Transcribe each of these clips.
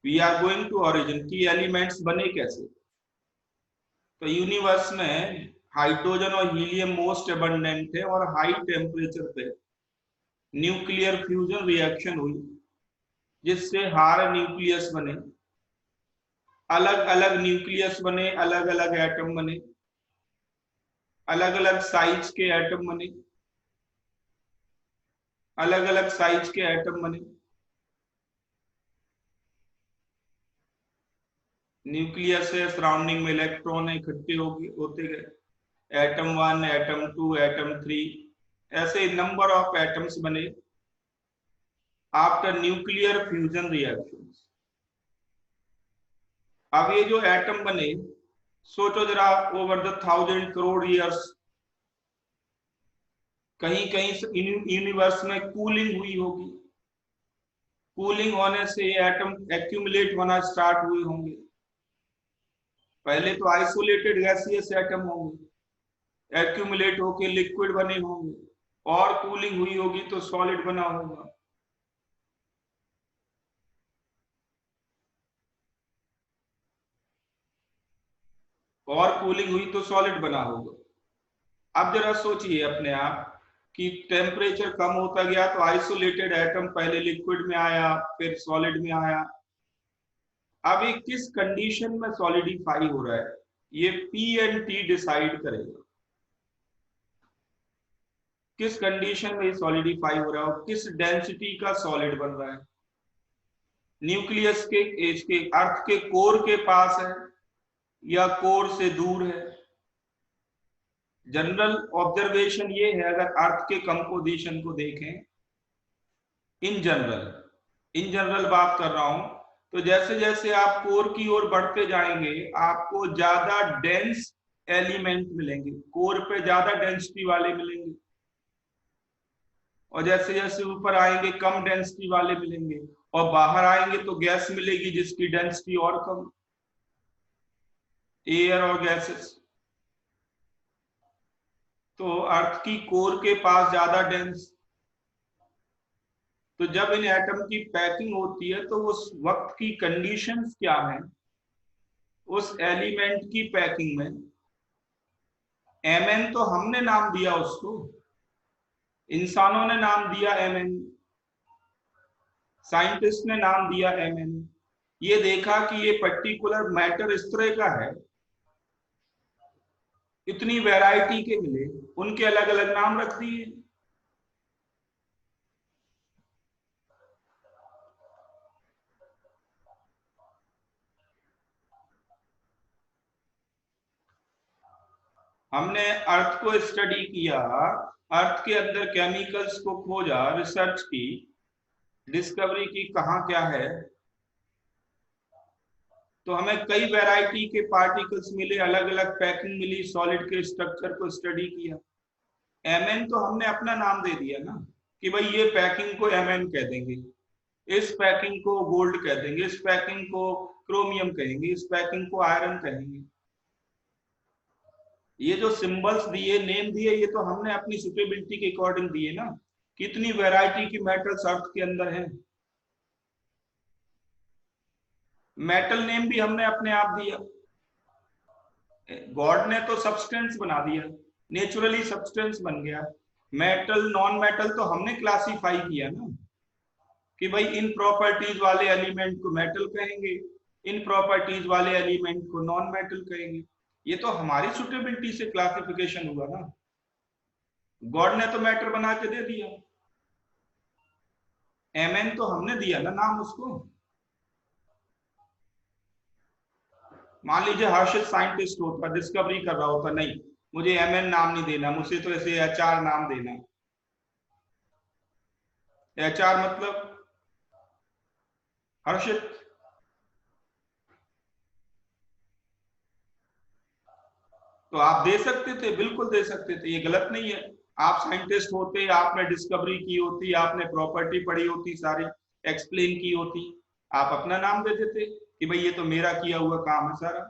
We are going to origin की elements बने कैसे। तो यूनिवर्स में हाइड्रोजन और हीलियम मोस्ट अबंडेंट थे और हाई टेम्परेचर पे न्यूक्लियर फ्यूजन रिएक्शन हुई जिससे हार न्यूक्लियस बने, अलग अलग न्यूक्लियस बने, अलग अलग एटम बने, अलग अलग साइज के एटम बने, अलग अलग साइज के एटम बने। न्यूक्लियस है, सराउंडिंग में इलेक्ट्रॉन इकट्ठे होते गए, एटम 1, एटम 2, एटम 3, ऐसे नंबर ऑफ एटम्स बने आफ्टर न्यूक्लियर फ्यूजन रिएक्शन। अब ये जो एटम बने, सोचो जरा, ओवर द 1000 करोड़ ईयर्स कहीं कहीं यूनिवर्स में कूलिंग हुई होगी। कूलिंग होने से ये एटम एक्यूमुलेट होना स्टार्ट हुए होंगे। पहले तो आइसोलेटेड गैसियस एटम होंगे, एक्यूमुलेट होके लिक्विड बने होंगे, और कूलिंग हुई होगी तो सॉलिड बना होगा। और कूलिंग हुई तो सॉलिड बना होगा। अब जरा सोचिए अपने आप कि टेम्परेचर कम होता गया तो आइसोलेटेड एटम पहले लिक्विड में आया, फिर सॉलिड में आया। अब ये किस कंडीशन में सॉलिडिफाई हो रहा है, ये पी एंड टी डिसाइड करेगा। किस कंडीशन में सॉलिडिफाई हो रहा है और किस डेंसिटी का सॉलिड बन रहा है। न्यूक्लियस के एज के अर्थ के कोर के पास है या कोर से दूर है। जनरल ऑब्जर्वेशन ये है, अगर अर्थ के कंपोजिशन को देखें, इन जनरल बात कर रहा हूं, तो जैसे जैसे आप कोर की ओर बढ़ते जाएंगे आपको ज्यादा डेंस एलिमेंट मिलेंगे, कोर पे ज्यादा डेंसिटी वाले मिलेंगे, और जैसे जैसे ऊपर आएंगे कम डेंसिटी वाले मिलेंगे, और बाहर आएंगे तो गैस मिलेगी जिसकी डेंसिटी और कम, एयर और गैसेस। तो अर्थ की कोर के पास ज्यादा डेंस। तो जब इन एटम की पैकिंग होती है तो उस वक्त की कंडीशंस क्या है, उस एलिमेंट की पैकिंग में। एमएन तो हमने नाम दिया उसको, इंसानों ने नाम दिया एमएन, साइंटिस्ट ने नाम दिया एमएन। ये देखा कि ये पर्टिकुलर मैटर इस तरह का है, इतनी वैरायटी के मिले, उनके अलग अलग नाम रख दिए। हमने अर्थ को स्टडी किया, अर्थ के अंदर केमिकल्स को खोजा, रिसर्च की, डिस्कवरी की कहाँ क्या है, तो हमें कई वैरायटी के पार्टिकल्स मिले, अलग अलग पैकिंग मिली, सॉलिड के स्ट्रक्चर को स्टडी किया। एमएन तो हमने अपना नाम दे दिया ना, कि भाई ये पैकिंग को एमएन कह देंगे, इस पैकिंग को गोल्ड कह देंगे, इस पैकिंग को क्रोमियम कहेंगे, इस पैकिंग को आयरन कहेंगे। ये जो सिंबल्स दिए, नेम दिए, ये तो हमने अपनी सुटेबिलिटी के अकॉर्डिंग दिए ना। कितनी वैरायटी की मेटल्स अर्थ के अंदर हैं, मेटल नेम भी हमने अपने आप दिया। गॉड ने तो सब्सटेंस बना दिया, नेचुरली सब्सटेंस बन गया। मेटल नॉन मेटल तो हमने क्लासिफाई किया ना, कि भाई इन प्रॉपर्टीज वाले एलिमेंट को मेटल कहेंगे, इन प्रॉपर्टीज वाले एलिमेंट को नॉन मेटल कहेंगे। ये तो हमारी सुटेबिलिटी से क्लासिफिकेशन हुआ ना, गॉड ने तो मैटर बना के दे दिया। एमएन तो हमने दिया ना नाम उसको। मान लीजिए हर्षित साइंटिस्ट होता, डिस्कवरी कर रहा होता, नहीं मुझे एमएन नाम नहीं देना, मुझे तो ऐसे एचआर नाम देना। एचआर मतलब हर्षित। तो आप दे सकते थे, बिल्कुल दे सकते थे, ये गलत नहीं है। आप साइंटिस्ट होते, आपने डिस्कवरी की होती, आपने प्रॉपर्टी पढ़ी होती, सारी एक्सप्लेन की होती, आप अपना नाम दे देते कि भाई ये तो मेरा किया हुआ काम है सारा।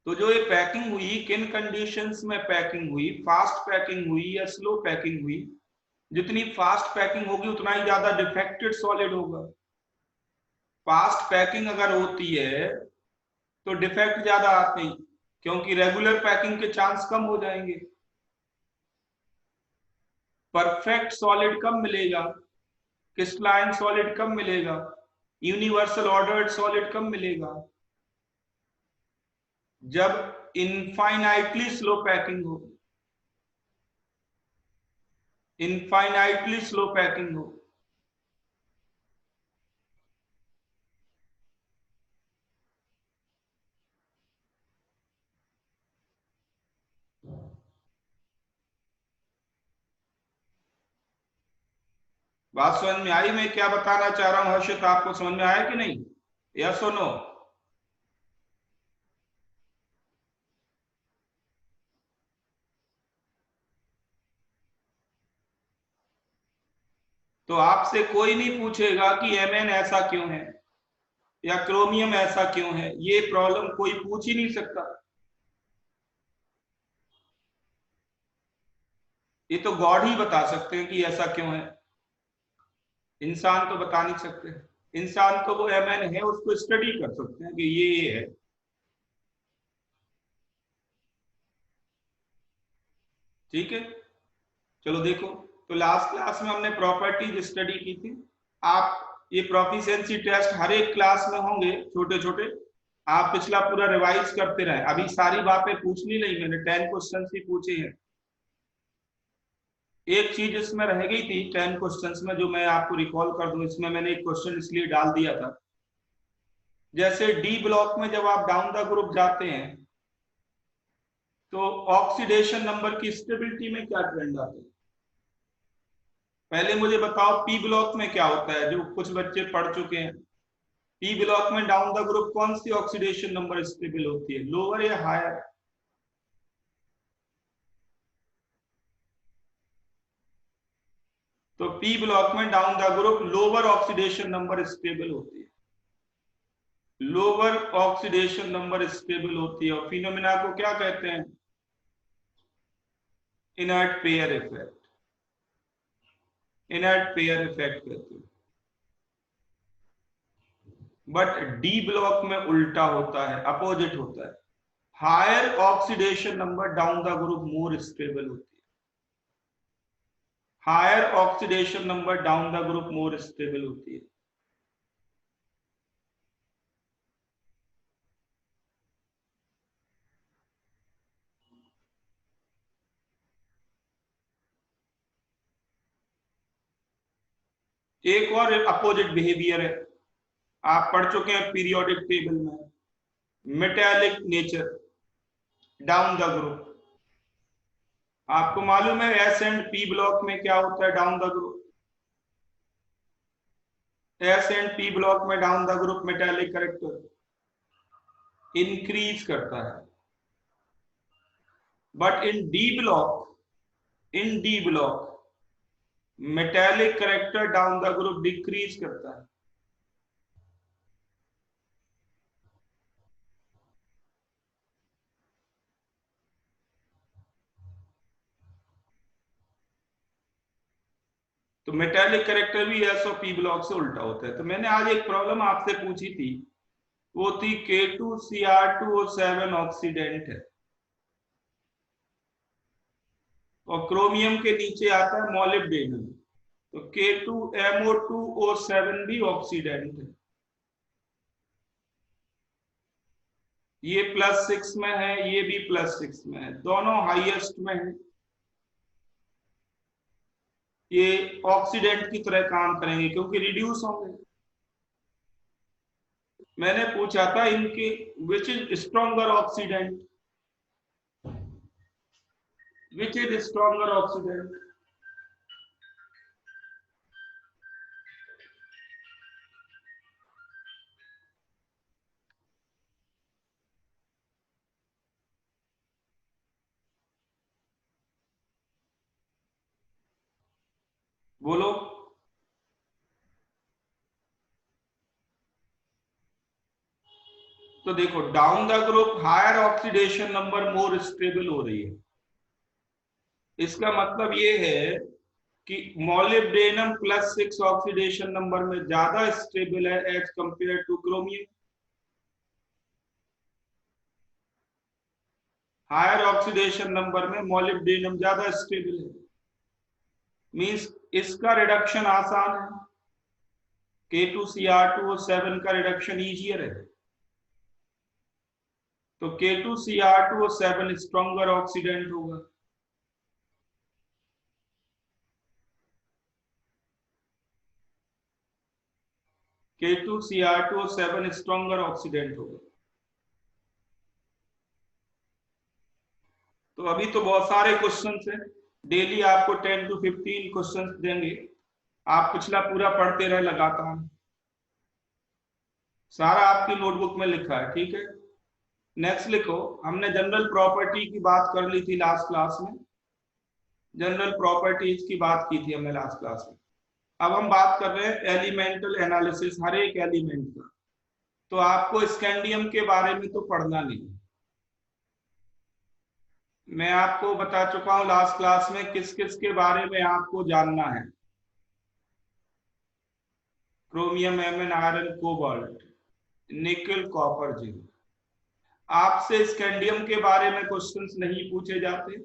तो जो ये पैकिंग हुई, किन कंडीशंस में पैकिंग हुई, फास्ट पैकिंग हुई या स्लो पैकिंग हुई? जितनी फास्ट पैकिंग होगी उतना ही ज्यादा डिफेक्टेड सॉलिड होगा। फास्ट पैकिंग अगर होती है तो डिफेक्ट ज्यादा आते हैं, क्योंकि रेगुलर पैकिंग के चांस कम हो जाएंगे। परफेक्ट सॉलिड कब मिलेगा? क्रिस्टलाइन सॉलिड कब मिलेगा? यूनिवर्सल ऑर्डर्ड सॉलिड कब मिलेगा? जब इनफाइनाइटली स्लो पैकिंग हो। इनफाइनाइटली स्लो पैकिंग हो। बात समझ में आई? मैं क्या बताना चाह रहा हूं हर्षित, आपको समझ में आया कि नहीं? यस और नो? तो आपसे कोई नहीं पूछेगा कि एमएन ऐसा क्यों है या क्रोमियम ऐसा क्यों है, ये प्रॉब्लम कोई पूछ ही नहीं सकता। ये तो गॉड ही बता सकते हैं कि ऐसा क्यों है, इंसान तो बता नहीं सकते। इंसान तो वो एमएन है उसको स्टडी कर सकते हैं कि ये है। ठीक है, चलो देखो। तो लास्ट क्लास में हमने प्रॉपर्टीज स्टडी की थी। आप ये प्रोफिशिएंसी टेस्ट हर एक क्लास में होंगे छोटे छोटे, आप पिछला पूरा रिवाइज करते रहे। अभी सारी बातें पूछनी नहीं, मैंने 10 क्वेश्चन ही पूछे हैं। एक चीज इसमें रह गई थी 10 क्वेश्चन में, जो मैं आपको रिकॉल कर दूं, इसमें मैंने एक क्वेश्चन इसलिए डाल दिया था। जैसे डी ब्लॉक में जब आप डाउन द ग्रुप जाते हैं तो ऑक्सीडेशन नंबर की स्टेबिलिटी में क्या ट्रेंड आते हैं? पहले मुझे बताओ पी ब्लॉक में क्या होता है, जो कुछ बच्चे पढ़ चुके हैं। पी ब्लॉक में डाउन द ग्रुप कौन सी ऑक्सीडेशन नंबर स्टेबल होती है, लोअर या हायर? तो पी ब्लॉक में down the group lower oxidation number stable होती है। लोअर ऑक्सीडेशन नंबर स्टेबल होती है, और फिनोमिना को क्या कहते हैं? Inert pair effect. Inert pair effect कहते हैं। बट डी ब्लॉक में उल्टा होता है, अपोजिट होता है। Higher oxidation number down the group more stable होती है। Higher oxidation number down the group more stable होती है। एक और अपोजिट बिहेवियर है, आप पढ़ चुके हैं पीरियोडिक टेबल में, metallic nature down the group. आपको मालूम है एस एंड पी ब्लॉक में क्या होता है down the group? S and p block में down the group metallic character increase करता है। But in d block metallic character down the group decrease करता है। तो मेटालिक करेक्टर भी एस और पी ब्लॉक से उल्टा होता है। तो मैंने आज एक प्रॉब्लम आपसे पूछी थी, वो थी K2Cr2O7 ऑक्सीडेंट है, और क्रोमियम के नीचे आता है मोलिब्डेनम। तो K2MO2O7 भी ऑक्सीडेंट है। ये +6 में है, ये भी +6 में है, दोनों हाईएस्ट में है। ये ऑक्सीडेंट की तरह काम करेंगे क्योंकि रिड्यूस होंगे। मैंने पूछा था इनके which is stronger oxidant, which is stronger oxidant? बोलो। तो देखो down the group higher oxidation number more stable हो रही है। इसका मतलब ये है कि मोलिब्डेनम +6 ऑक्सीडेशन नंबर में ज्यादा स्टेबल है as compared to chromium. Higher oxidation number में मोलिब्डेनम ज्यादा स्टेबल है, मींस इसका रिडक्शन आसान है। K2Cr2O7 का रिडक्शन इजियर है, तो K2Cr2O7 स्ट्रॉन्गर ऑक्सीडेंट होगा। K2Cr2O7 स्ट्रॉन्गर ऑक्सीडेंट होगा। तो अभी तो बहुत सारे क्वेश्चंस हैं, डेली आपको 10 to 15 क्वेश्चंस देंगे। आप पिछला पूरा पढ़ते रहे लगातार, सारा आपकी नोटबुक में लिखा है, ठीक है। नेक्स्ट लिखो, हमने जनरल प्रॉपर्टी की बात कर ली थी लास्ट क्लास में, जनरल प्रॉपर्टीज की बात की थी हमने लास्ट क्लास में। अब हम बात कर रहे हैं एलिमेंटल एनालिसिस हर एक एलिमेंट का। तो आपको स्कैंडियम के बारे में तो पढ़ना नहीं, मैं आपको बता चुका हूं लास्ट क्लास में किस किस के बारे में आपको जानना है। क्रोमियम, एमएन, आयरन, कोबाल्ट, निकल, कॉपर, जिंक। आपसे स्कैंडियम के बारे में क्वेश्चंस नहीं पूछे जाते।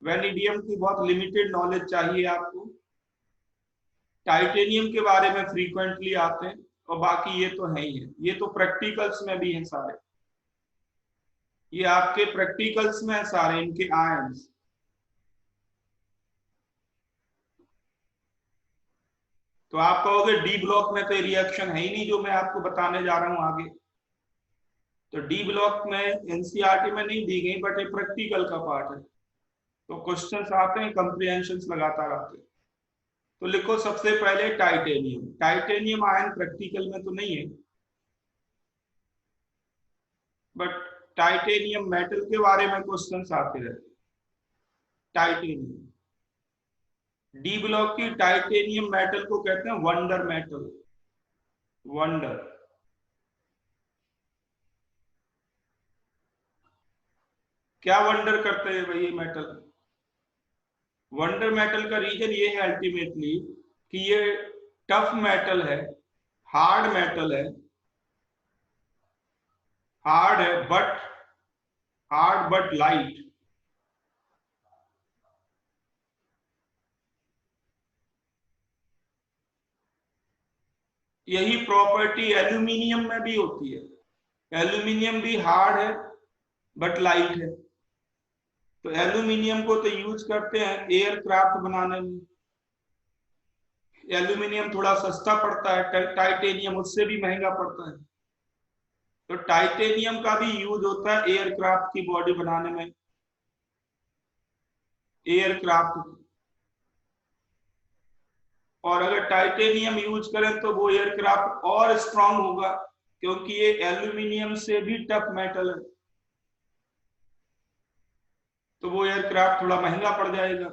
वेनेडियम की बहुत लिमिटेड नॉलेज चाहिए आपको। टाइटेनियम के बारे में फ्रीक्वेंटली आते हैं, और बाकी ये तो है ही है, ये तो प्रैक्टिकल्स में भी हैं सारे, ये आपके प्रैक्टिकल्स में है सारे इनके आयंस। तो आप कहोगे डी ब्लॉक में तो रिएक्शन है ही नहीं जो मैं आपको बताने जा रहा हूं आगे। तो डी ब्लॉक में एनसीईआरटी में नहीं दी गई, बट ये प्रैक्टिकल का पार्ट है, तो क्वेश्चंस आते हैं, कंप्रिहेंशंस लगातार आते हैं। तो लिखो सबसे पहले टाइटेनियम। टाइटेनियम आयन प्रैक्टिकल में तो नहीं है, बट टाइटेनियम मेटल के बारे में क्वेश्चंस आते रहते। टाइटेनियम, डी ब्लॉक की टाइटेनियम मेटल को कहते हैं वंडर मेटल। वंडर, क्या वंडर करते हैं भाई ये मेटल? वंडर मेटल का रीजन ये है अल्टीमेटली कि ये टफ मेटल है, हार्ड मेटल है, हार्ड है बट लाइट। यही प्रॉपर्टी एल्यूमिनियम में भी होती है। एल्यूमिनियम भी हार्ड है बट लाइट है। तो एल्यूमिनियम को तो यूज करते हैं एयरक्राफ्ट बनाने में। एल्यूमिनियम थोड़ा सस्ता पड़ता है, टाइटेनियम उससे भी महंगा पड़ता है। तो टाइटेनियम का भी यूज होता है एयरक्राफ्ट की बॉडी बनाने में, एयरक्राफ्ट। और अगर टाइटेनियम यूज करें तो वो एयरक्राफ्ट और स्ट्रांग होगा, क्योंकि ये एल्यूमिनियम से भी टफ मेटल है, तो वो एयरक्राफ्ट थोड़ा महंगा पड़ जाएगा।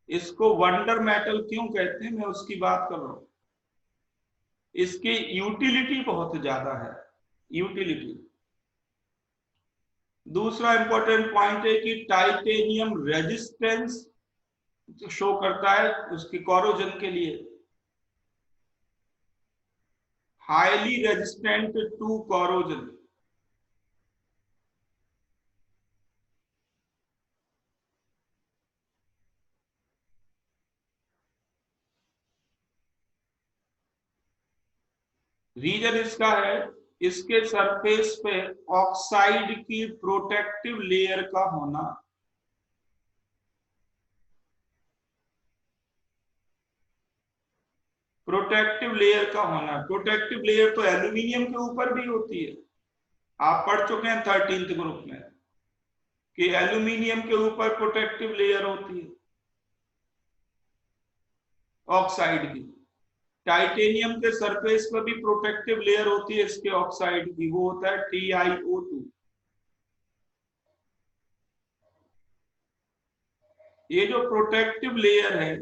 इसको वंडर मेटल क्यों कहते हैं, मैं उसकी बात कर रहा हूं। इसकी यूटिलिटी बहुत ज्यादा है, यूटिलिटी। दूसरा इंपॉर्टेंट पॉइंट है कि टाइटेनियम रेजिस्टेंस शो करता है उसकी कोरोजन के लिए, highly resistant to corrosion. Reason इसका है इसके सरफेस पे ऑक्साइड की प्रोटेक्टिव लेयर का होना। प्रोटेक्टिव लेयर का होना, प्रोटेक्टिव लेयर तो एल्यूमिनियम के ऊपर भी होती है। आप पढ़ चुके हैं 13th ग्रुप में कि एल्यूमिनियम के ऊपर प्रोटेक्टिव लेयर होती है ऑक्साइड की। टाइटेनियम के सरफेस पर भी प्रोटेक्टिव लेयर होती है इसके ऑक्साइड की, वो होता है TiO2। ये जो प्रोटेक्टिव लेयर है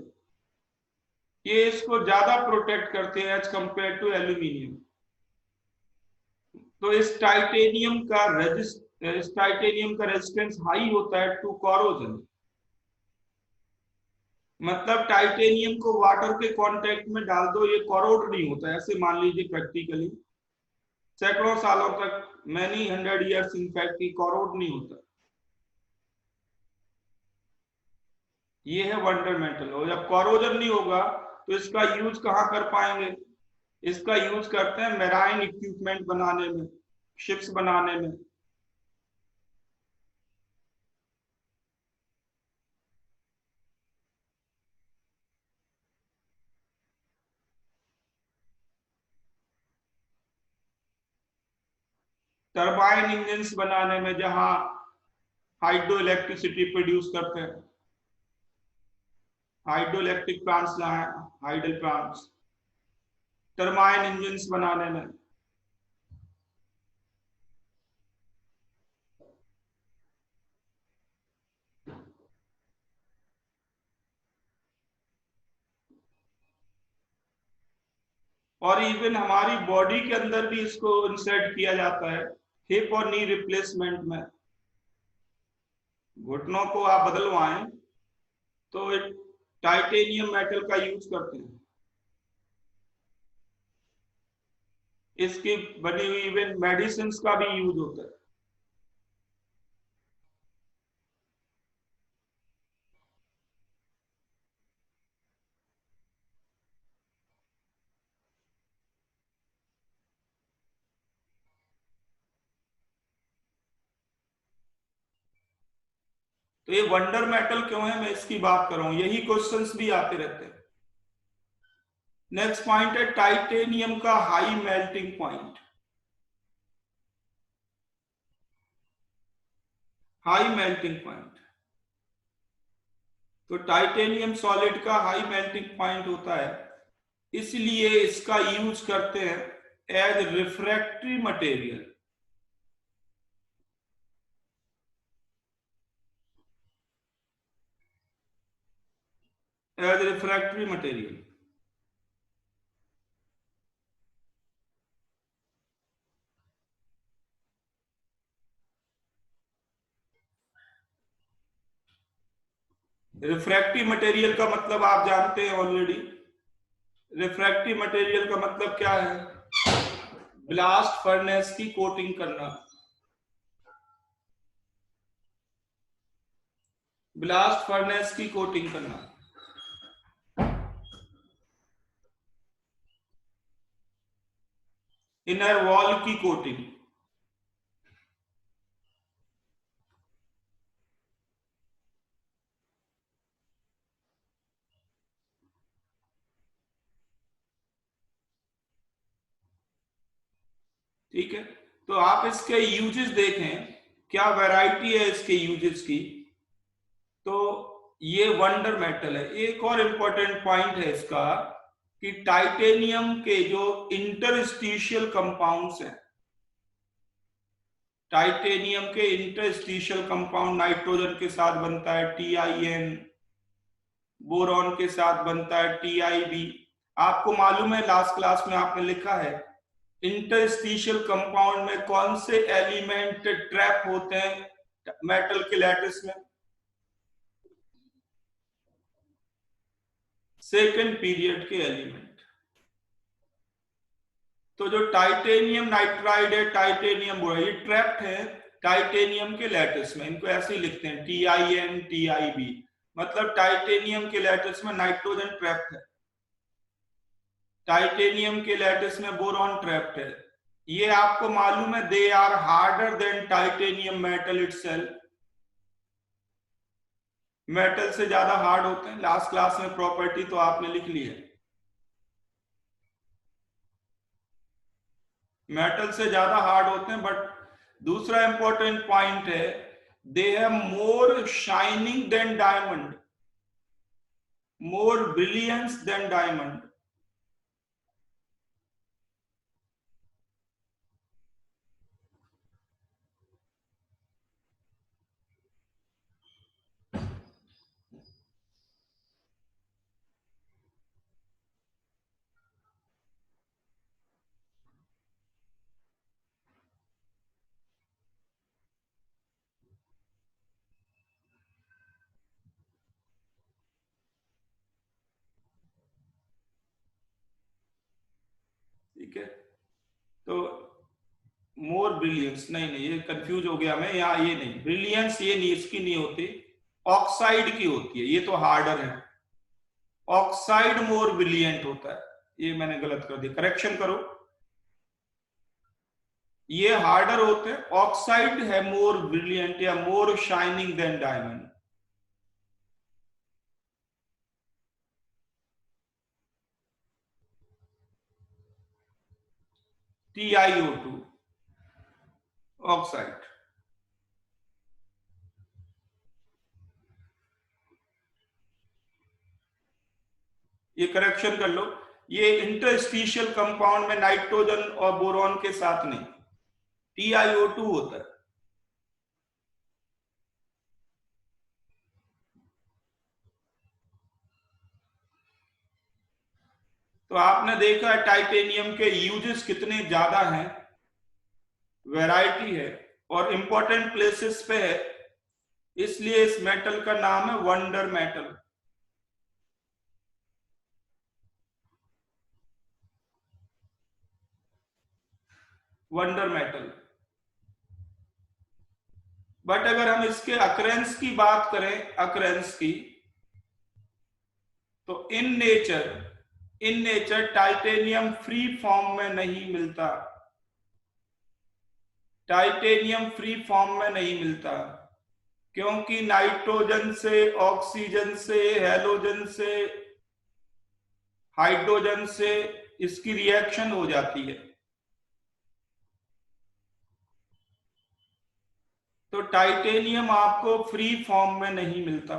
ये इसको ज्यादा प्रोटेक्ट करते हैं एज कंपेयर टू एल्यूमिनियम। तो इस टाइटेनियम का रेजिस्टेंस हाई होता है टू कोरोजन। मतलब टाइटेनियम को वाटर के कांटेक्ट में डाल दो, ये कोरोड नहीं होता है, ऐसे मान लीजिए प्रैक्टिकली सैकड़ों सालों तक, मैनी 100 years इनफैक्ट, कोरोड नहीं होता। ये है वंडर मेटल। और जब कोरोजन नहीं होगा तो इसका यूज कहाँ कर पाएंगे? इसका यूज करते हैं मेराइन इक्विपमेंट बनाने में, शिप्स बनाने में। टरबाइन इंजन्स बनाने में, जहां हाइड्रो इलेक्ट्रिसिटी प्रोड्यूस करते हैं, हाइड्रो इलेक्ट्रिक प्लांट्स लाए, हाइडल प्लांट्स, टरबाइन इंजन्स बनाने में। और इवन हमारी बॉडी के अंदर भी इसको इंसर्ट किया जाता है, हिप और नी रिप्लेसमेंट में। घुटनों को आप बदलवाएं तो टाइटेनियम मेटल का यूज करते हैं। इसकी बनी हुई इवन मेडिसिन का भी यूज होता है। तो ये वंडर मेटल क्यों है, मैं इसकी बात कर रहा हूं, यही क्वेश्चंस भी आते रहते हैं। नेक्स्ट पॉइंट है टाइटेनियम का high melting point. High melting point, तो टाइटेनियम सॉलिड का हाई मेल्टिंग पॉइंट होता है, इसलिए इसका यूज करते हैं as refractory material. As refractory material. Refractory material का मतलब आप जानते हैं ऑलरेडी। रिफ्रैक्टरी मटेरियल का मतलब क्या है? ब्लास्ट फर्नेस की कोटिंग करना। ब्लास्ट फर्नेस की कोटिंग करना। इनर वॉल की कोटिंग। ठीक है, तो आप इसके यूजेस देखें, क्या वैरायटी है इसके यूजेस की। तो ये वंडर मेटल है। एक और इंपॉर्टेंट पॉइंट है इसका कि टाइटेनियम के जो इंटरस्टिशियल कंपाउंड्स हैं, टाइटेनियम के इंटरस्टिशियल कंपाउंड नाइट्रोजन के साथ बनता है TiN, बोरॉन के साथ बनता है TiB। आपको मालूम है लास्ट क्लास में आपने लिखा है इंटरस्टिशियल कंपाउंड में कौन से एलिमेंट ट्रैप होते हैं मेटल के लैटिस में? सेकेंड पीरियड के एलिमेंट। तो जो टाइटेनियम नाइट्राइड है, टाइटेनियम बोराइड, ये ट्रैप्ड है टाइटेनियम के लैटिस में। इनको ऐसे ही लिखते हैं TiN TiB, मतलब टाइटेनियम के लैटिस में नाइट्रोजन ट्रैप्ड है, टाइटेनियम के लैटिस में बोरॉन ट्रैप्ड है। ये आपको मालूम है they are harder than titanium metal itself. Metal से ज्यादा हार्ड होते हैं। लास्ट क्लास में प्रॉपर्टी तो आपने लिख ली है, मेटल से ज्यादा हार्ड होते हैं। बट दूसरा इंपॉर्टेंट पॉइंट है, they have more shining than diamond, more brilliance then diamond. ठीक है, तो मोर ब्रिलियंस, नहीं नहीं ये कंफ्यूज हो गया मैं, यहाँ ये नहीं, ब्रिलियंस ये नहीं, इसकी नहीं होती, ऑक्साइड की होती है, ये तो हार्डर है, ऑक्साइड मोर ब्रिलियंट होता है, ये मैंने गलत कर दिया, करेक्शन करो, ये हार्डर होते हैं, ऑक्साइड है मोर ब्रिलियंट या more shining than diamond. TiO2 oxide, ये करेक्शन कर लो, ये इंटरस्टिशियल कंपाउंड में नाइट्रोजन और बोरॉन के साथ नहीं, TiO2 होता है। तो आपने देखा है टाइटेनियम के यूजेस कितने ज्यादा हैं, वैरायटी है और इंपॉर्टेंट प्लेसेस पे है, इसलिए इस मेटल का नाम है wonder metal. Wonder metal. But अगर हम इसके अकरेंस की बात करें, अकरेंस की, तो in nature titanium free form में नहीं मिलता, टाइटेनियम फ्री फॉर्म में नहीं मिलता, क्योंकि नाइट्रोजन से, ऑक्सीजन से, हेलोजन से, हाइड्रोजन से इसकी रिएक्शन हो जाती है, तो टाइटेनियम आपको फ्री फॉर्म में नहीं मिलता।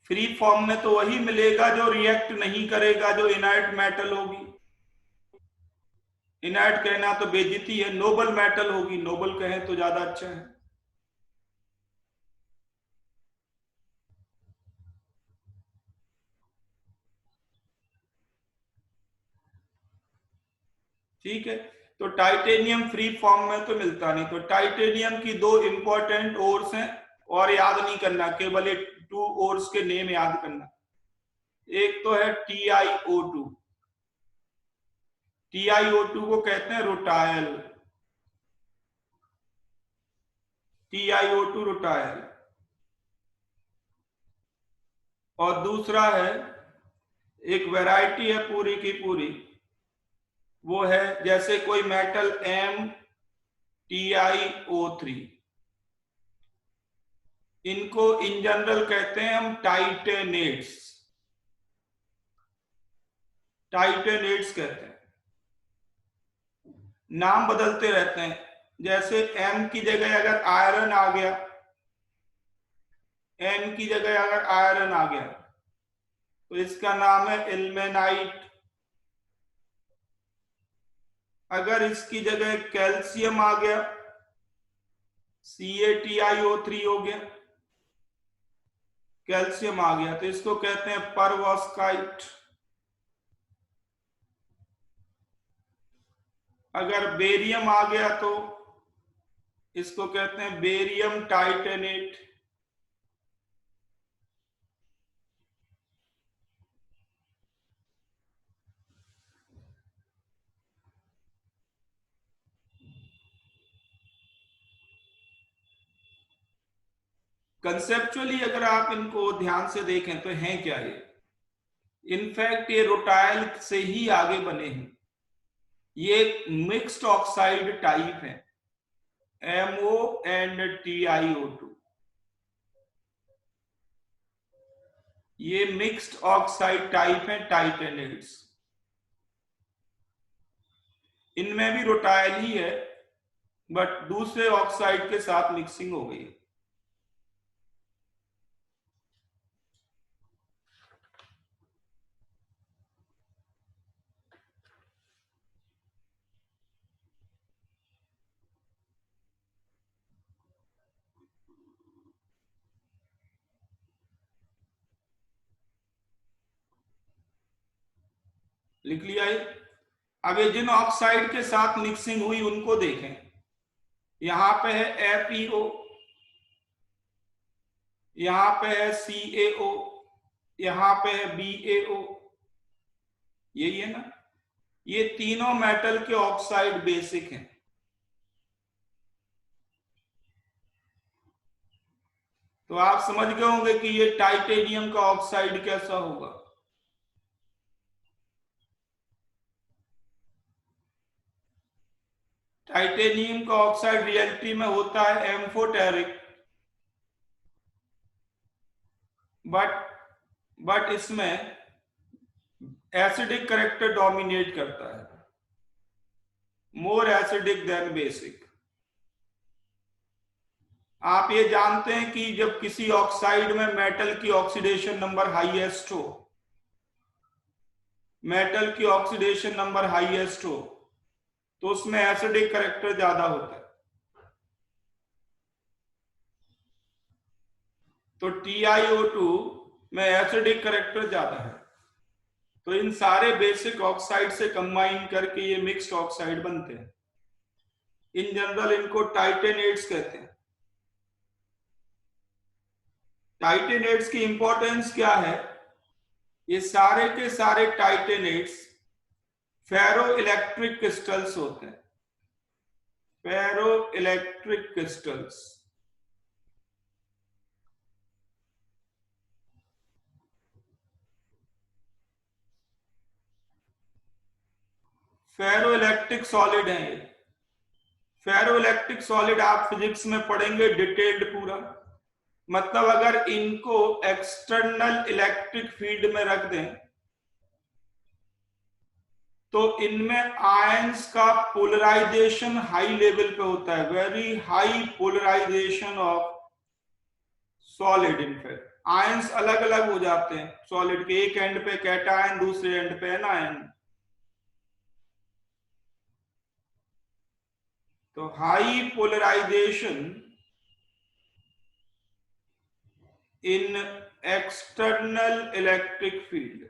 फ्री फॉर्म में तो वही मिलेगा जो रिएक्ट नहीं करेगा, जो इनर्ट मेटल होगी। इनर्ट कहना तो बेइज्जती है, नोबल मेटल होगी, नोबल कहें तो ज्यादा अच्छा है। ठीक है, तो टाइटेनियम फ्री फॉर्म में तो मिलता नहीं, तो टाइटेनियम की दो इंपॉर्टेंट ओर्स हैं, और याद नहीं करना, केवल ये 2 ओर्स के नेम याद करना। एक तो है TiO2, TiO2 को कहते हैं रोटायल, TiO2 रोटायल। और दूसरा है, एक वैरायटी है पूरी की पूरी, वो है जैसे कोई मेटल MTiO3, इनको इन जनरल कहते हैं हम टाइटेनेट्स, टाइटेनेट्स कहते हैं, नाम बदलते रहते हैं, जैसे M की जगह अगर आयरन आ गया, M की जगह अगर आयरन आ गया तो इसका नाम है इल्मेनाइट, अगर इसकी जगह कैल्शियम आ गया, CaTiO3 हो गया, कैल्शियम आ गया तो इसको कहते हैं परवॉस्काइट, अगर बेरियम आ गया तो इसको कहते हैं बेरियम टाइटेनेट। कंसेप्चुअली अगर आप इनको ध्यान से देखें तो हैं क्या ये, इनफैक्ट ये रोटाइल से ही आगे बने हैं, ये मिक्स्ड ऑक्साइड टाइप है, MO एंड TiO2, ये मिक्स्ड ऑक्साइड टाइप है टाइटेनेट्स, इनमें भी रोटाइल ही है बट दूसरे ऑक्साइड के साथ मिक्सिंग हो गई है। लिख लिया है। अब ये जिन ऑक्साइड के साथ मिक्सिंग हुई उनको देखें, यहां पे है FeO, यहां पे है CaO, यहां पे है BaO, यही है ना, ये तीनों मेटल के ऑक्साइड बेसिक हैं। तो आप समझ गए होंगे कि ये टाइटेनियम का ऑक्साइड कैसा होगा। टाइटेनियम का ऑक्साइड रियलिटी में होता है एम्फोटेरिक, बट इसमें एसिडिक करेक्टर डोमिनेट करता है, मोर एसिडिक देन बेसिक। आप ये जानते हैं कि जब किसी ऑक्साइड में मेटल की ऑक्सीडेशन नंबर हाईएस्ट हो, मेटल की ऑक्सीडेशन नंबर हाईएस्ट हो, तो उसमें एसिडिक करेक्टर ज्यादा होता है। तो TiO2 में एसिडिक करेक्टर ज्यादा है। तो इन सारे बेसिक ऑक्साइड से कंबाइन करके ये मिक्स्ड ऑक्साइड बनते हैं। इन जनरल इनको टाइटेनेट्स कहते हैं। टाइटेनेट्स की इंपॉर्टेंस क्या है? ये सारे के सारे टाइटेनेट्स फेरो इलेक्ट्रिक क्रिस्टल्स होते हैं, फेरो इलेक्ट्रिक क्रिस्टल्स। फेरो इलेक्ट्रिक सॉलिड है ये। फेरो इलेक्ट्रिक सॉलिड आप फिजिक्स में पढ़ेंगे डिटेल्ड पूरा। मतलब अगर इनको एक्सटर्नल इलेक्ट्रिक फील्ड में रख दें तो इनमें आयंस का पोलराइजेशन हाई लेवल पे होता है, very high polarisation of solid. In fact ions अलग अलग हो जाते हैं सॉलिड के, एक एंड पे कैटायन, दूसरे एंड पे एनायन। तो high polarisation in external electric field.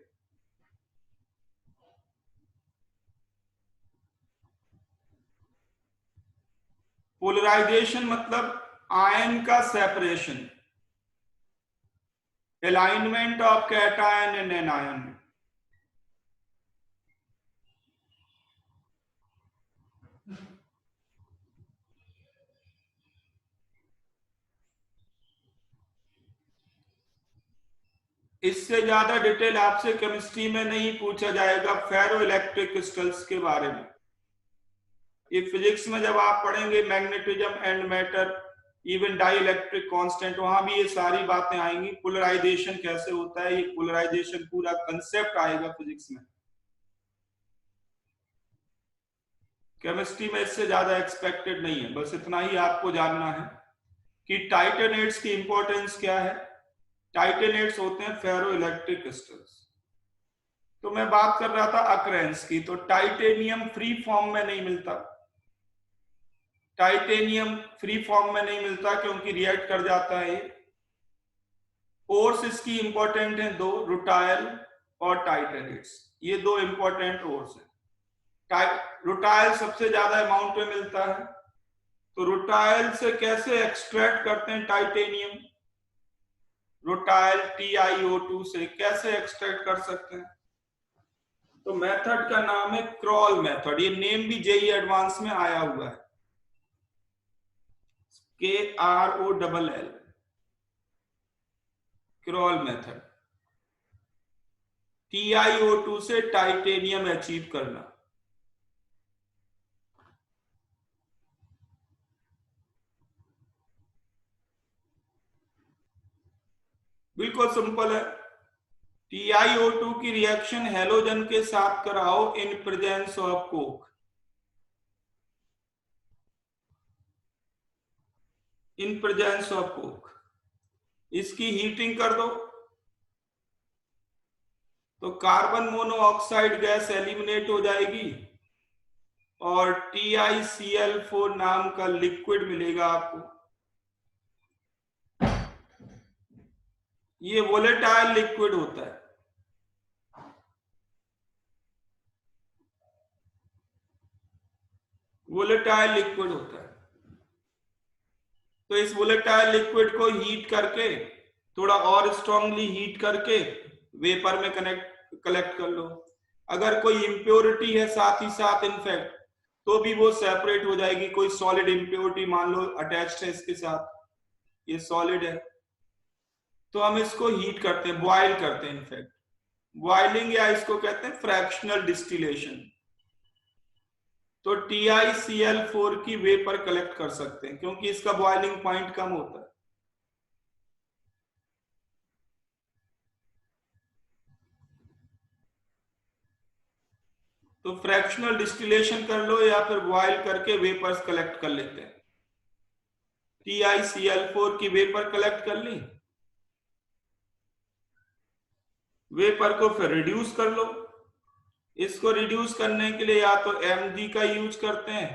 Polarisation मतलब आयन का separation, alignment of cation and anion. इससे ज्यादा डिटेल आपसे केमिस्ट्री में नहीं पूछा जाएगा फेरो इलेक्ट्रिक क्रिस्टल्स के बारे में। ये फिजिक्स में जब आप पढ़ेंगे magnetism and matter, even dielectric constant, वहां भी ये सारी बातें आएंगी। पोलराइजेशन कैसे होता है, ये पोलराइजेशन पूरा कंसेप्ट आएगा फिजिक्स में। केमिस्ट्री में इससे ज्यादा एक्सपेक्टेड नहीं है। बस इतना ही आपको जानना है कि टाइटेनेट्स की इंपॉर्टेंस क्या है। टाइटेनेट्स होते हैं फेरो इलेक्ट्रिक क्रिस्टल्स। तो मैं बात कर रहा था अकरेंस की। तो टाइटेनियम फ्री फॉर्म में नहीं मिलता, टाइटेनियम फ्री फॉर्म में नहीं मिलता क्योंकि रिएक्ट कर जाता है। ओर्स इसकी इंपॉर्टेंट है दो, रुटाइल और टाइटेनेट्स। ये दो इंपॉर्टेंट ओर्स हैं। रुटाइल सबसे ज्यादा अमाउंट में मिलता है। तो रुटाइल से कैसे एक्सट्रैक्ट करते हैं टाइटेनियम? रुटाइल TiO2 से कैसे एक्सट्रैक्ट कर सकते हैं? तो मेथड का नाम है क्रॉल मेथड। ये नेम भी जेई एडवांस में आया हुआ है, KROLL, क्रॉल मेथड। TiO2 से टाइटेनियम अचीव करना। बिल्कुल सिंपल है। TiO2 की रिएक्शन हेलोजन के साथ कराओ in presence of Coke. In presence of Coke इसकी हीटिंग कर दो तो कार्बन मोनोऑक्साइड गैस एलिमिनेट हो जाएगी और TiCl4 नाम का लिक्विड मिलेगा आपको। ये वोलेटाइल लिक्विड होता है। वोलेटाइल लिक्विड होता है। तो इस वोलेटाइल लिक्विड को हीट करके, थोड़ा और स्ट्रांगली हीट करके वेपर में कलेक्ट कर लो। अगर कोई इम्प्योरिटी है साथ ही साथ इनफैक्ट, तो भी वो सेपरेट हो जाएगी। कोई सॉलिड इम्प्योरिटी मान लो अटैच्ड है इसके साथ, ये सॉलिड है, तो हम इसको हीट करते हैं, बॉयल करते हैं इनफैक्ट, बॉइलिंग, या इसको कहते हैं फ्रैक्शनल डिस्टिलेशन। तो TiCl4 की वेपर कलेक्ट कर सकते हैं क्योंकि इसका बॉइलिंग पॉइंट कम होता है। तो फ्रैक्शनल डिस्टिलेशन कर लो या फिर बॉयल करके वेपर्स कलेक्ट कर लेते हैं। TiCl4 की वेपर कलेक्ट कर ली, वेपर को फिर रिड्यूस कर लो। इसको रिड्यूस करने के लिए या तो Mg का यूज करते हैं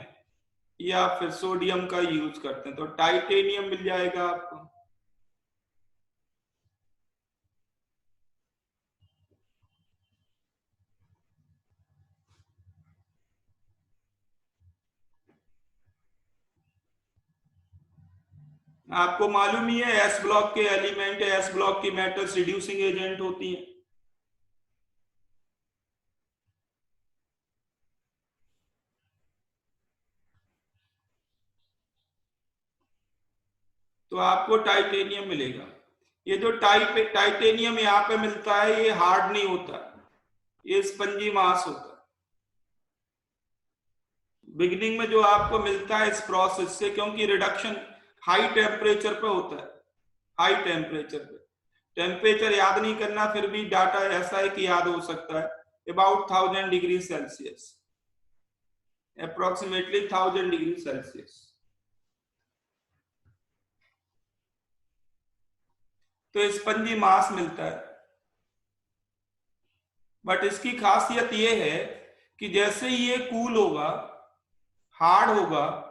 या फिर सोडियम का यूज करते हैं, तो टाइटेनियम मिल जाएगा आपको। आपको मालूम ही है एस ब्लॉक के एलिमेंट, एस ब्लॉक की मेटल्स रिड्यूसिंग एजेंट होती हैं। तो आपको टाइटेनियम मिलेगा। ये जो टाइटेनियम यहाँ पे मिलता है ये हार्ड नहीं होता, ये स्पंजी मास होता है। बिगिनिंग में जो आपको मिलता है इस प्रोसेस से, क्योंकि रिडक्शन हाई टेम्परेचर पे होता है, हाई टेम्परेचर पे, टेम्परेचर याद नहीं करना, फिर भी डाटा ऐसा है कि याद हो सकता है, about 1000 degree Celsius, approximately 1000 degree Celsius. तो स्पंजी मास मिलता है। बट इसकी खासियत ये है कि जैसे ही ये कूल होगा, हार्ड होगा,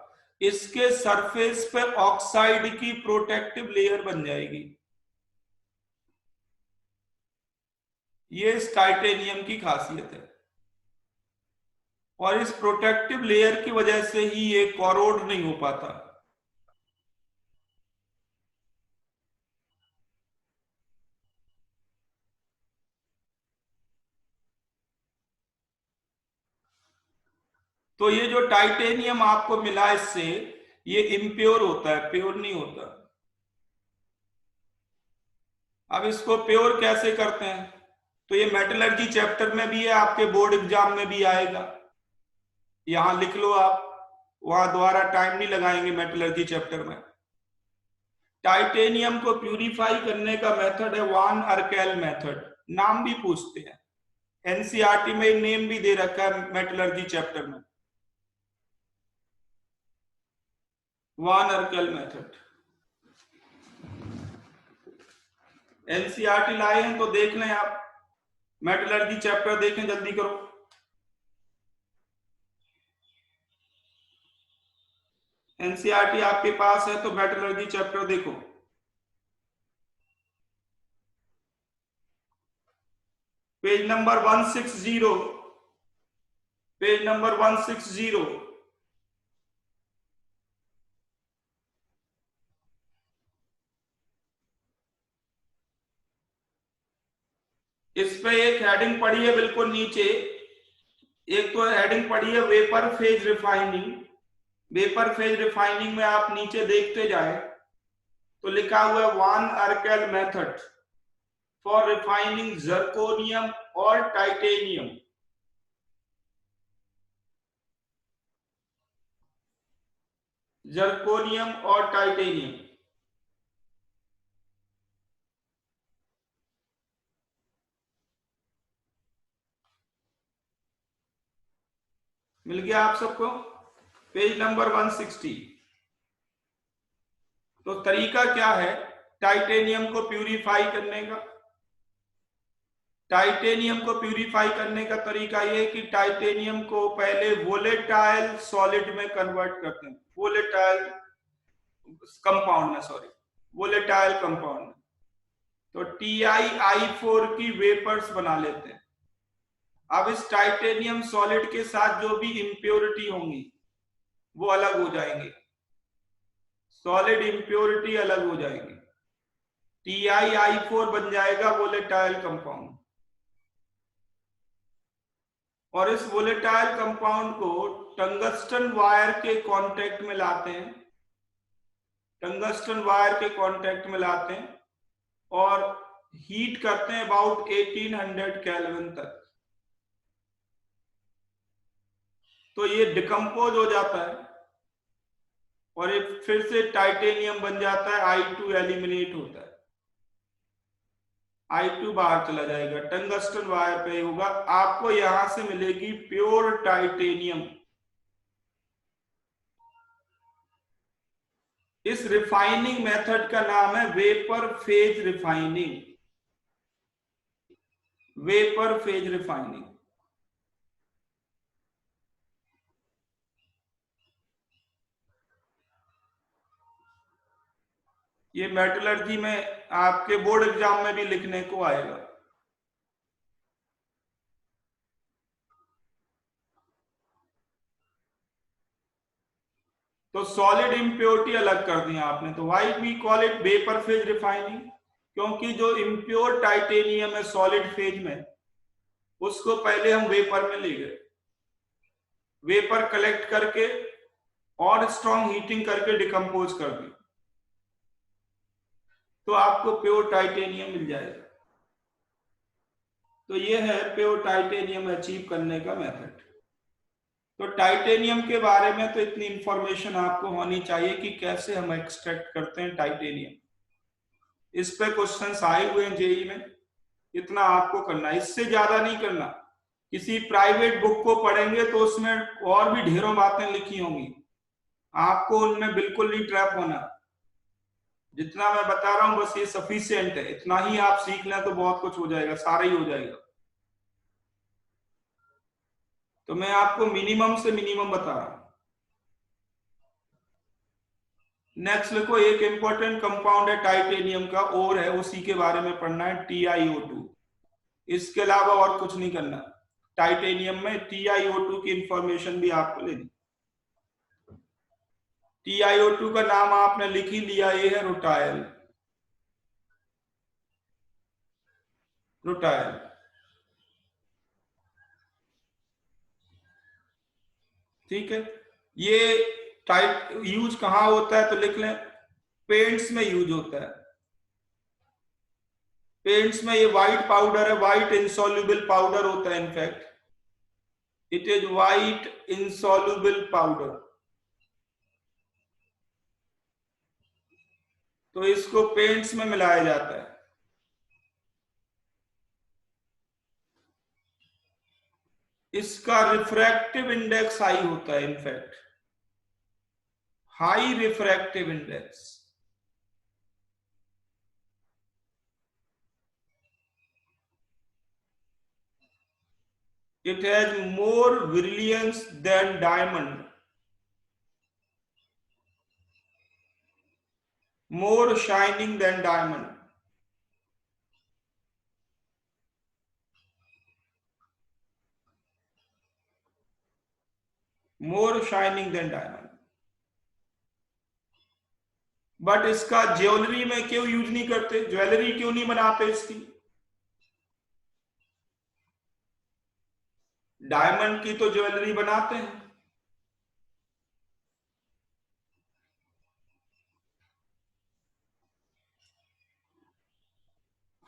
इसके सरफेस पे ऑक्साइड की प्रोटेक्टिव लेयर बन जाएगी। ये इस टाइटेनियम की खासियत है, और इस प्रोटेक्टिव लेयर की वजह से ही ये कोरोड नहीं हो पाता। तो ये जो टाइटेनियम आपको मिला इससे, ये इम्प्योर होता है, प्योर नहीं होता। अब इसको प्योर कैसे करते हैं, तो ये मेटलर्जी चैप्टर में भी है, आपके बोर्ड एग्जाम में भी आएगा, यहां लिख लो आप, वहां दोबारा टाइम नहीं लगाएंगे मेटलर्जी चैप्टर में। टाइटेनियम को प्यूरिफाई करने का मेथड है वान अर्केल मेथड, नाम भी पूछते हैं, एनसीईआरटी में नेम भी दे रखा है मेटलर्जी चैप्टर में, वान अर्केल मेथड। एनसीईआरटी लाए हैं तो देख लें आप, मेटलर्जी चैप्टर देखें, जल्दी करो। एनसीईआरटी आपके पास है तो मेटलर्जी चैप्टर देखो। Page number 160, page number 160। इस पे एक हेडिंग पड़ी है बिल्कुल नीचे, एक तो हेडिंग पड़ी है vapour phase refining. Vapour phase refining में आप नीचे देखते जाए तो लिखा हुआ है वान अर्केल मेथड फॉर रिफाइनिंग जर्कोनियम और टाइटेनियम। जर्कोनियम और टाइटेनियम मिल गया आप सबको, पेज नंबर 160। तो तरीका क्या है टाइटेनियम को प्यूरिफाई करने का? टाइटेनियम को प्यूरिफाई करने का तरीका यह है कि टाइटेनियम को पहले वोलेटाइल सॉलिड में कन्वर्ट करते हैं, वोलेटाइल कंपाउंड में, सॉरी, वोलेटाइल कंपाउंड में। तो TiI4 की वेपर्स बना लेते हैं। अब इस टाइटेनियम सॉलिड के साथ जो भी इंप्योरिटी होंगी वो अलग हो जाएंगे, सॉलिड इंप्योरिटी अलग हो जाएगी, TiI4 बन जाएगा वोलेटाइल कंपाउंड। और इस वोलेटाइल कंपाउंड को टंगस्टन वायर के कांटेक्ट में लाते हैं, टंगस्टन वायर के कांटेक्ट में लाते हैं और हीट करते हैं अबाउट 1800 केल्विन तक। तो ये डिकम्पोज हो जाता है और ये फिर से टाइटेनियम बन जाता है, I2 एलिमिनेट होता है, I2 बाहर चला जाएगा, टंगस्टन वायर पे होगा, आपको यहां से मिलेगी प्योर टाइटेनियम। इस रिफाइनिंग मेथड का नाम है vapour phase refining, vapour phase refining. ये मेटलर्जी में आपके बोर्ड एग्जाम में भी लिखने को आएगा। तो सॉलिड इम्प्योरिटी अलग कर दी आपने, तो why we call it vapour phase refining, क्योंकि जो इम्प्योर टाइटेनियम है सॉलिड फेज में, उसको पहले हम वेपर में ले गए, वेपर कलेक्ट करके और स्ट्रॉन्ग हीटिंग करके डिकम्पोज कर दी, तो आपको प्योर टाइटेनियम मिल जाएगा। तो ये है प्योर टाइटेनियम अचीव करने का मेथड। तो टाइटेनियम के बारे में तो इतनी इंफॉर्मेशन आपको होनी चाहिए कि कैसे हम एक्सट्रैक्ट करते हैं टाइटेनियम। इस पे क्वेश्चंस आए हुए हैं जेई में, इतना आपको करना है, इससे ज्यादा नहीं करना। किसी प्राइवेट बुक को पढ़ेंगे तो उसमें और भी ढेरों बातें लिखी होंगी, आपको उनमें बिल्कुल नहीं ट्रैप होना। जितना मैं बता रहा हूं बस ये सफिशिएंट है, इतना ही आप सीख लें तो बहुत कुछ हो जाएगा, सारा ही हो जाएगा। तो मैं आपको मिनिमम से मिनिमम बता रहा हूं। नेक्स्ट लिखो, एक इंपॉर्टेंट कंपाउंड है टाइटेनियम का और है, उसी के बारे में पढ़ना है, TiO2। इसके अलावा और कुछ नहीं करना। टाइटेनियम में TiO2 की इंफॉर्मेशन भी आपको लेनी। TiO2 का नाम आपने लिख ही लिया, ये है रुटाइल, रुटाइल। ठीक है, ये टाइप यूज कहां होता है तो लिख लें, पेंट्स में यूज होता है। पेंट्स में ये व्हाइट पाउडर है, व्हाइट इनसॉल्युबल पाउडर होता है, in fact it is white insoluble powder. तो इसको पेंट्स में मिलाया जाता है। इसका रिफ्रैक्टिव इंडेक्स हाई होता है, in fact high refractive index. It has more brilliance than diamond, more shining than diamond. More shining than diamond. But इसका ज्वेलरी में क्यों यूज नहीं करते, ज्वेलरी क्यों नहीं बनाते इसकी? डायमंड की तो ज्वेलरी बनाते हैं,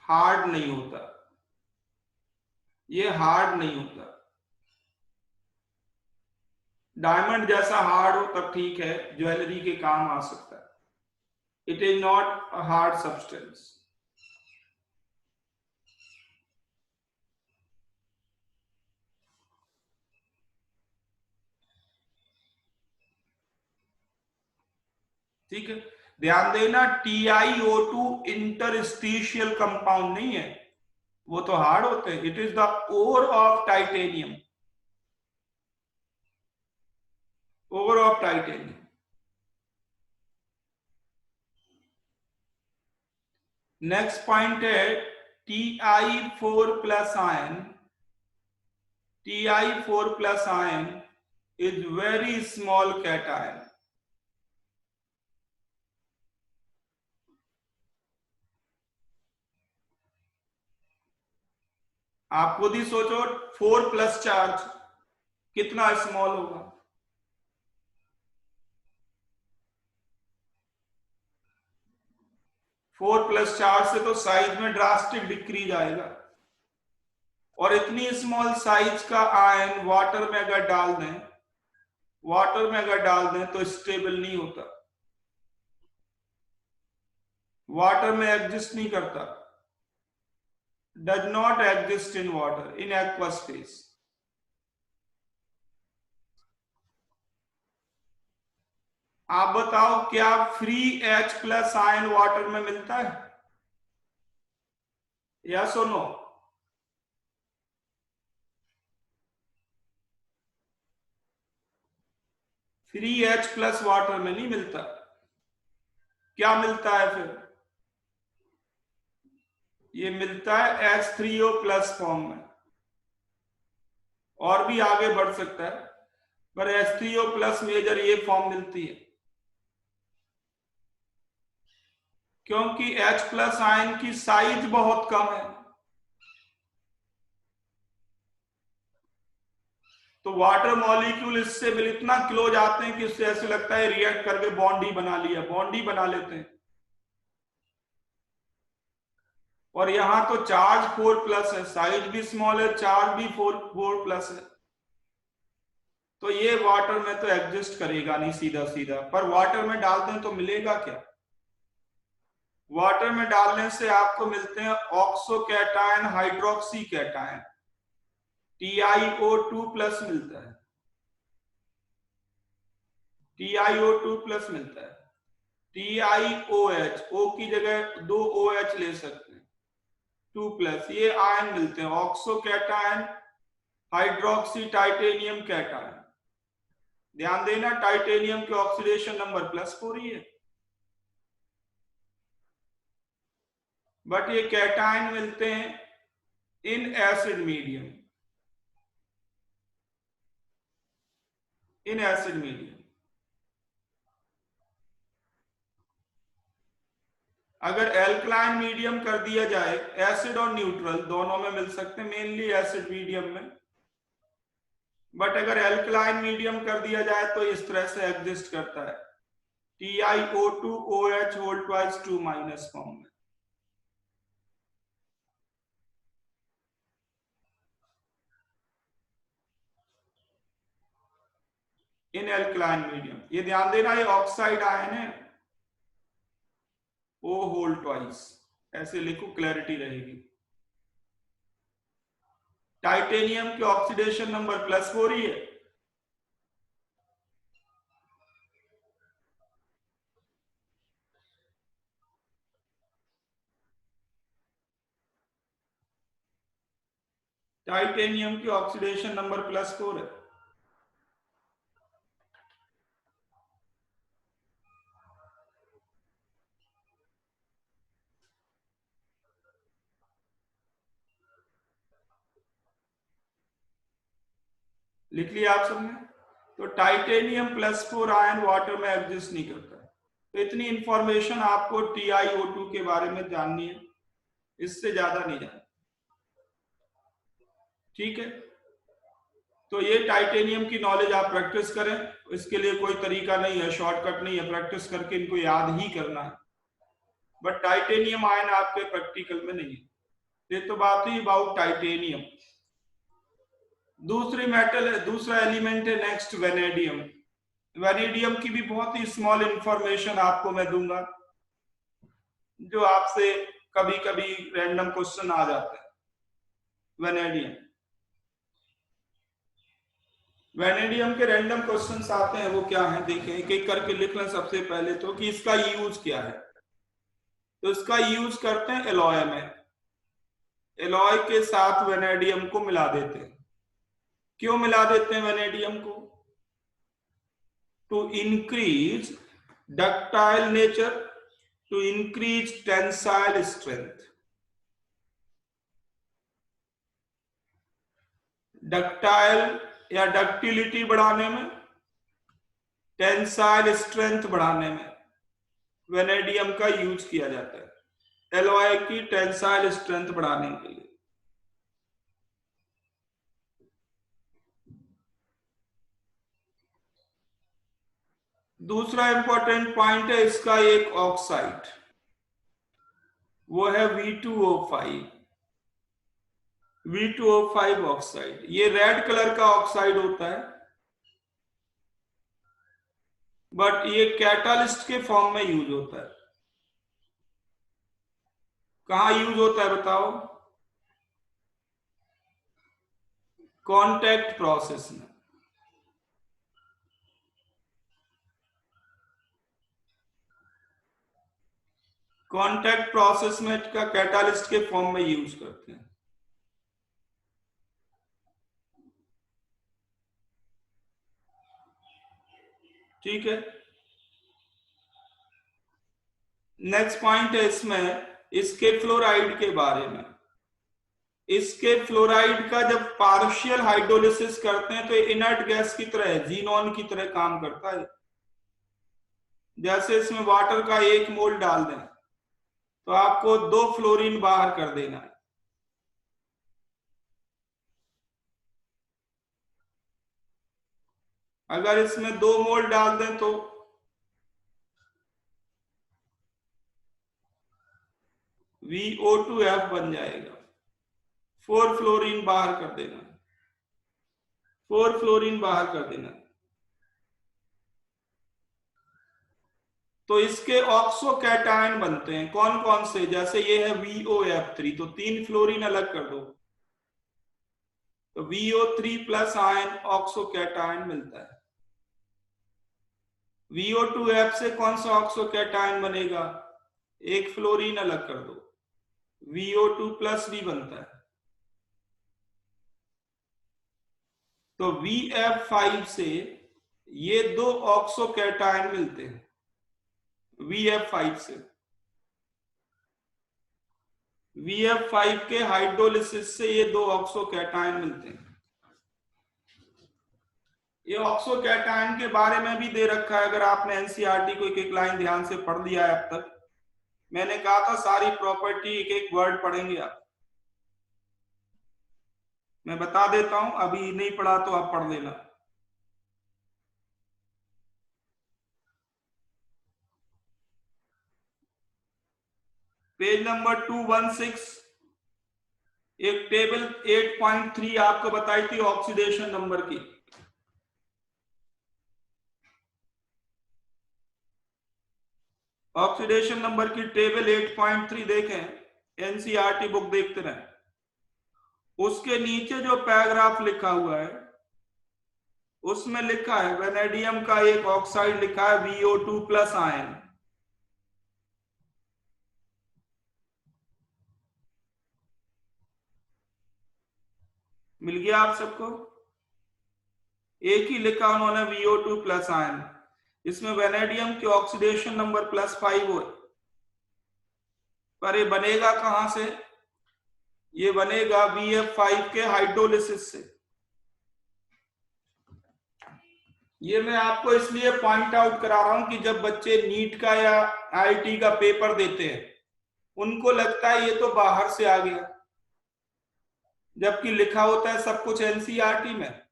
हार्ड नहीं होता, ये हार्ड नहीं होता। डायमंड जैसा हार्ड हो तब ठीक है, ज्वेलरी के काम आ सकता है। It is not a hard substance. ठीक है, ध्यान देना, TiO2 इंटरस्टिशियल कंपाउंड नहीं है, वो तो हार्ड होते हैं। It is the ore of titanium, ore of titanium. Next point है Ti4+ ion. Ti4+ ion is very small cation. आप खुद ही सोचो, 4+ चार्ज कितना स्मॉल होगा? 4+4 से तो साइज में ड्रास्टिक डिक्रीज आएगा, और इतनी स्मॉल साइज का आयन वाटर में अगर डाल दें, तो स्टेबल नहीं होता, वाटर में एग्जिस्ट नहीं करता, does not exist in water in aqua space. आप बताओ क्या फ्री H+ आयन वाटर में मिलता है? यस और नो? फ्री H+ वाटर में नहीं मिलता। क्या मिलता है फिर? ये मिलता है H3O+ फॉर्म में, और भी आगे बढ़ सकता है, पर H3O+ मेजर ये फॉर्म मिलती है, क्योंकि H+ आयन की साइज बहुत कम है। तो वाटर मॉलिक्यूल इससे मिल इतना क्लोज आते हैं कि उससे ऐसे लगता है रिएक्ट करके बॉन्ड ही बना लिया, बॉन्ड ही बना लेते हैं। और यहां तो चार्ज 4+ है, साइज भी स्मॉल है, चार्ज भी 4+ है, तो ये वाटर में तो एग्जिस्ट करेगा नहीं सीधा सीधा, पर वाटर में डाल दें तो मिलेगा क्या? वाटर में डालने से आपको मिलते हैं oxo cation, hydroxy cation, TiO2+ मिलता है, TiO2+ मिलता है। TiOH, O की जगह 2 OH ले सकते हैं, 2+, ये आयन मिलते हैं, oxo cation, hydroxy titanium cation. ध्यान देना टाइटेनियम के ऑक्सीडेशन नंबर +4 ही है, बट ये कैटायन मिलते हैं in acid medium, in acid medium. अगर एल्कलाइन मीडियम कर दिया जाए, एसिड और न्यूट्रल दोनों में मिल सकते हैं, मेनली एसिड मीडियम में, बट अगर एल्कलाइन मीडियम कर दिया जाए तो इस तरह से एग्जिस्ट करता है, TiO2OH होल ट्वाइस 2- फॉर्म में। इन एल्कलाइन मीडियम, ये ध्यान देना ये ऑक्साइड आयन है, O होल ट्वाइस, ऐसे लिखो क्लैरिटी रहेगी। टाइटेनियम के ऑक्सीडेशन नंबर +4 ही है, टाइटेनियम की ऑक्सीडेशन नंबर +4 है। लिख लिया आप सबने? तो टाइटेनियम +4 आयन वाटर में एग्जिस्ट नहीं करता। तो इतनी इंफॉर्मेशन आपको TiO2 के बारे में जाननी है, इससे ज्यादा नहीं जानना, ठीक है? तो ये टाइटेनियम की नॉलेज आप प्रैक्टिस करें, इसके लिए कोई तरीका नहीं है, शॉर्टकट नहीं है, प्रैक्टिस करके इनको याद ही करना है, बट टाइटेनियम आयन आपके प्रैक्टिकल में नहीं है। ये तो बात ही अबाउट टाइटेनियम। दूसरी मेटल है, दूसरा एलिमेंट है नेक्स्ट वेनेडियम। वेनेडियम की भी बहुत ही स्मॉल इंफॉर्मेशन आपको मैं दूंगा, जो आपसे कभी कभी रैंडम क्वेश्चन आ जाते हैं। वेनेडियम, वेनेडियम के रैंडम क्वेश्चंस आते हैं, वो क्या है देखें, एक एक करके लिख लें सबसे पहले तो कि इसका यूज क्या है। तो इसका यूज करते हैं एलॉय में, एलॉय के साथ वेनेडियम को मिला देते हैं। क्यों मिला देते हैं वेनेडियम को? To increase ductile nature, to increase tensile strength. Ductile या डक्टिलिटी बढ़ाने में, टेंसाइल स्ट्रेंथ बढ़ाने में वेनेडियम का यूज किया जाता है, एलॉय की टेंसाइल स्ट्रेंथ बढ़ाने के लिए। दूसरा इंपॉर्टेंट पॉइंट है इसका एक ऑक्साइड, वो है V2O5। V2O5 ऑक्साइड, ये रेड कलर का ऑक्साइड होता है, बट ये कैटालिस्ट के फॉर्म में यूज होता है। कहाँ यूज होता है बताओ? कॉन्टैक्ट प्रोसेस में। कॉन्टैक्ट प्रोसेस में का कैटालिस्ट के फॉर्म में यूज करते हैं। ठीक है, नेक्स्ट पॉइंट है इसमें इसके फ्लोराइड के बारे में। इसके फ्लोराइड का जब पार्शियल हाइड्रोलिसिस करते हैं तो इनर्ट गैस की तरह है, जीनॉन की तरह काम करता है। जैसे इसमें वाटर का 1 मोल डाल दें तो आपको 2 फ्लोरीन बाहर कर देना है। अगर इसमें 2 मोल डाल दें तो VO2F बन जाएगा। 4 फ्लोरीन बाहर कर देना, 4 फ्लोरीन बाहर कर देना। तो इसके ऑक्सो कैटायन बनते हैं कौन कौन से? जैसे ये है VOF3, तो 3 फ्लोरीन अलग कर दो तो VO3 plus ion oxo cation मिलता है। VO2F से कौन सा ऑक्सो कैटायन बनेगा? 1 फ्लोरीन अलग कर दो, VO2 प्लस भी बनता है। तो VF5 से ये 2 ऑक्सो कैटायन मिलते हैं। VF5 से, VF5 के हाइड्रोलिसिस से ये 2 ऑक्सो कैटायन मिलते हैं। ये ऑक्सो कैटायन के बारे में भी दे रखा है, अगर आपने एनसीईआरटी को एक एक लाइन ध्यान से पढ़ लिया है अब तक। मैंने कहा था सारी प्रॉपर्टी एक एक वर्ड पढ़ेंगे आप। मैं बता देता हूं, अभी नहीं पढ़ा तो आप पढ़ लेना। पेज नंबर 216, एक टेबल 8.3 आपको बताई थी ऑक्सीडेशन नंबर की। ऑक्सीडेशन नंबर की टेबल 8.3 देखें, एनसीईआरटी बुक देखते रहें। उसके नीचे जो पैराग्राफ लिखा हुआ है उसमें लिखा है वेनेडियम का एक ऑक्साइड लिखा है VO2 प्लस आयन। मिल गया आप सबको? एक ही लिखा उन्होंने VO2 प्लस आयन। इसमें वेनेडियम की ऑक्सीडेशन नंबर +5 हो, पर ये बनेगा कहां से? ये बनेगा VF5 के हाइड्रोलिसिस से। ये मैं आपको इसलिए पॉइंट आउट करा रहा हूं कि जब बच्चे नीट का या आईआईटी का पेपर देते हैं उनको लगता है ये तो बाहर से आ गया, जबकि लिखा होता है सब कुछ एनसीईआरटी में।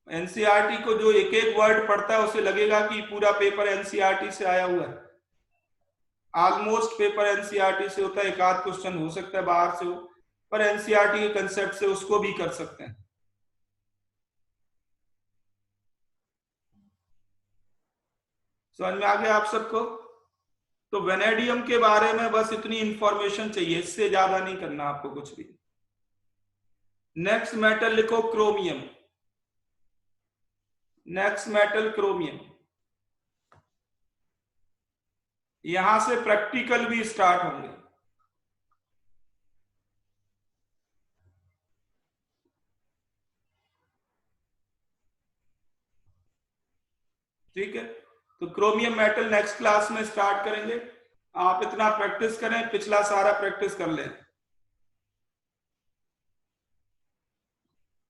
एनसीईआरटी को जो एक एक वर्ड पढ़ता है उसे लगेगा कि पूरा पेपर एनसीईआरटी से आया हुआ है। ऑलमोस्ट पेपर एनसीईआरटी से होता है, एक आध क्वेश्चन हो सकता है बाहर से हो, पर एनसीईआरटी के कंसेप्ट से उसको भी कर सकते हैं। समझ में आ गया आप सबको? तो वेनेडियम के बारे में बस इतनी इंफॉर्मेशन चाहिए, इससे ज्यादा नहीं करना आपको कुछ भी। नेक्स्ट मेटल लिखो क्रोमियम। Next metal chromium. यहां से प्रैक्टिकल भी स्टार्ट होंगे। ठीक है, तो क्रोमियम मेटल नेक्स्ट क्लास में स्टार्ट करेंगे। आप इतना प्रैक्टिस करें, पिछला सारा प्रैक्टिस कर लें।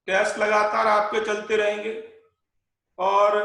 टेस्ट लगातार आपके चलते रहेंगे और